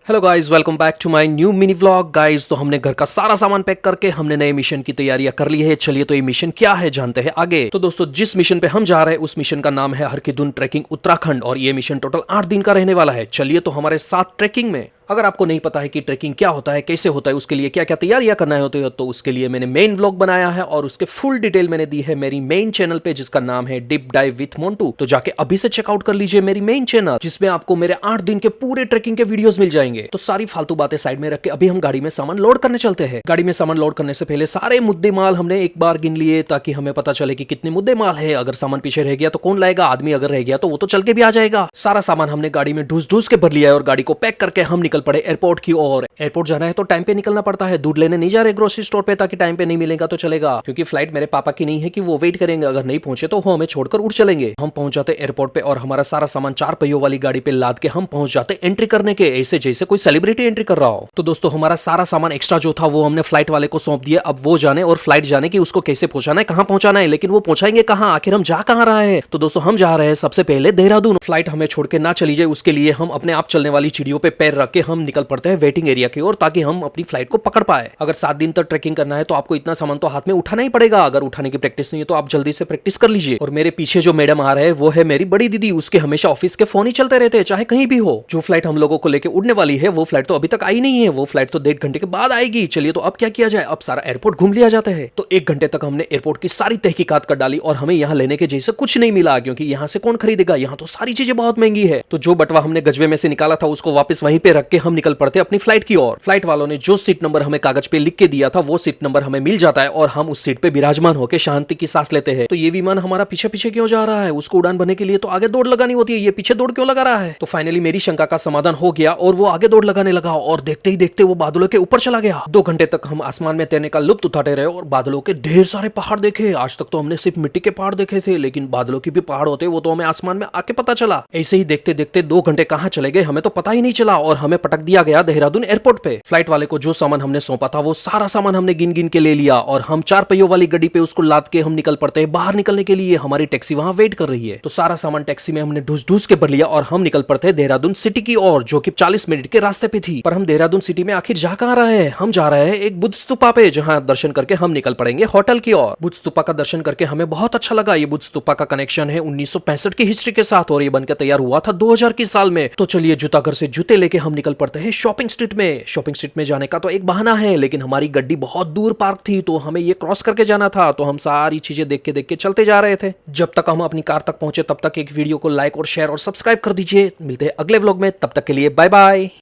Hello guys, welcome back to my new mini vlog. Guys, तो हमने घर का सारा सामान पैक करके हमने नए मिशन की तैयारियां कर ली है। चलिए तो ये मिशन क्या है जानते हैं आगे। तो दोस्तों, जिस मिशन पे हम जा रहे हैं उस मिशन का नाम है हरकीदुन ट्रैकिंग उत्तराखंड और ये मिशन टोटल 8 दिन का रहने वाला है। चलिए तो हमारे साथ ट्रैकिंग में। अगर आपको नहीं पता है कि ट्रैकिंग क्या होता है, कैसे होता है, उसके लिए क्या क्या तैयारियां करना होती है, तो उसके लिए मैंने मेन व्लॉग बनाया है और उसके फुल डिटेल मैंने दी है मेरी मेन चैनल पे, जिसका नाम है डिप डाइव विथ मोंटू। तो जाके अभी से चेकआउट कर लीजिए मेरी मेन चैनल, जिसमें आपको मेरे 8 दिन के पूरे ट्रैकिंग के वीडियोस मिल जाएंगे। तो सारी फालतू बातें साइड में रख के अभी हम गाड़ी में सामान लोड करने चलते हैं। गाड़ी में सामान लोड करने से पहले सारे मुद्दे माल हमने एक बार गिन लिए, ताकि हमें पता चले कि कितने मुद्दे माल है। अगर सामान पीछे रह गया तो कौन लाएगा, आदमी अगर रह गया तो वो तो चल के भी आ जाएगा। सारा सामान हमने गाड़ी में ढूस ढूस के भर लिया है और गाड़ी को पैक करके हम निकल पड़े एयरपोर्ट की। और एयरपोर्ट जाना है तो टाइम पे निकलना पड़ता है। दूध लेने नहीं जा रहे ग्रोसरी स्टोर पे ताकि टाइम पे नहीं मिलेगा तो चलेगा, क्योंकि फ्लाइट मेरे पापा की नहीं है कि वो वेट करेंगे। अगर नहीं पहुंचे तो वो हमें छोड़कर उड़ चलेंगे। हम पहुंच जाते एयरपोर्ट पे और हमारा सारा सामान 4 पहियों वाली गाड़ी पे लाद के हम पहुंच जाते एंट्री करने के, ऐसे जैसे कोई सेलिब्रिटी एंट्री कर रहा हो। तो दोस्तों, हमारा सारा सामान एक्स्ट्रा जो था वो हमने फ्लाइट वाले को सौंप दिया। अब वो जाने और फ्लाइट जाने की उसको कैसे पहुंचाना है, कहां पहुंचाना है, लेकिन वो पहुंचाएंगे कहां, आखिर हम जा कहां रहे हैं। तो दोस्तों, हम जा रहे हैं सबसे पहले देहरादून। फ्लाइट हमें छोड़ के ना चली जाए उसके लिए हम अपने आप चलने वाली चिड़ियों पे पैर रख के हम निकल पड़ते हैं वेटिंग एरिया की ओर, ताकि हम अपनी फ्लाइट को पकड़ पाए। अगर 7 दिन तक ट्रैकिंग करना है तो आपको इतना सामान तो हाथ में उठाना ही पड़ेगा। अगर उठाने की प्रैक्टिस नहीं है तो आप जल्दी से प्रैक्टिस कर लीजिए। और मेरे पीछे जो मैडम आ रहे हैं वो है मेरी बड़ी दीदी। उसके हमेशा ऑफिस के फोन ही चलते रहते हैं, चाहे कहीं भी हो। जो फ्लाइट हम लोगों को लेकर उड़ने वाली है वो फ्लाइट तो अभी तक आई नहीं है। वो फ्लाइट तो 1.5 घंटे के बाद आएगी। चलिए तो अब क्या किया जाए, अब सारा एयरपोर्ट घूम लिया जाता है। तो 1 घंटे तक हमने एयरपोर्ट की सारी तहकीकात कर डाली और हमें यहाँ लेने के जैसे कुछ नहीं मिला, क्योंकि यहाँ से कौन खरीदेगा, यहाँ तो सारी चीजें बहुत महंगी है। तो जो बटवा हमने गजवे में से निकाला था उसको वापस वहीं पे रख के हम निकल पड़ते अपनी फ्लाइट की ओर। फ्लाइट वालों ने जो सीट नंबर हमें कागज पे लिख के दिया था वो सीट नंबर हमें मिल जाता है और हम उस सीट पे विराजमान होकर शांति की सांस लेते हैं। तो ये विमान हमारा पीछे पीछे क्यों जा रहा है, उसको उड़ान भरने के लिए तो आगे दौड़ लगानी होती है, ये पीछे दौड़ क्यों लगा रहा है। तो फाइनली मेरी शंका का समाधान हो गया और वो आगे दौड़ लगाने लगा और देखते ही देखते वो बादलों के ऊपर चला गया। 2 घंटे तक हम आसमान में तैरने का लुत्फ उठाते रहे और बादलों के ढेर सारे पहाड़ देखे। आज तक तो हमने सिर्फ मिट्टी के पहाड़ देखे थे, लेकिन बादलों के भी पहाड़ होते वो तो हमें आसमान में आके पता चला। ऐसे ही देखते देखते 2 घंटे कहाँ चले गए हमें तो पता ही नहीं चला और हमें पटक दिया गया देहरादून एयरपोर्ट पे। फ्लाइट वाले को जो सामान हमने सौंपा था वो सारा सामान हमने गिन गिन के ले लिया और हम 4 पहियों वाली गाड़ी पे उसको लाद के हम निकल पड़ते हैं बाहर निकलने के लिए। हमारी टैक्सी वहां वेट कर रही है। तो सारा सामान टैक्सी में हमने ढूस ढूस के भर लिया और हम निकल पड़ते हैं देहरादून सिटी की ओर, जो कि 40 मिनट के रास्ते पे थी। पर हम देहरादून सिटी में आखिर जा कहां रहे हैं, हम जा रहे हैं एक बुद्ध स्तूपा पे, जहां दर्शन करके हम निकल पड़ेंगे होटल की ओर। बुद्ध स्तूपा का दर्शन करके हमें बहुत अच्छा लगा। ये बुद्ध स्तूपा का कनेक्शन है 1965 की हिस्ट्री के साथ और ये बनकर तैयार हुआ था 2000 की साल में। तो चलिए जूता घर से जूते लेके हम निकल पड़ते हैं शॉपिंग स्ट्रीट में। शॉपिंग स्ट्रीट में जाने का तो एक बहाना है, लेकिन हमारी गड्डी बहुत दूर पार्क थी तो हमें ये क्रॉस करके जाना था। तो हम सारी चीजें देख के चलते जा रहे थे। जब तक हम अपनी कार तक पहुंचे तब तक एक वीडियो को लाइक और शेयर और सब्सक्राइब कर दीजिए। मिलते हैं अगले व्लॉग में, तब तक के लिए बाय बाय।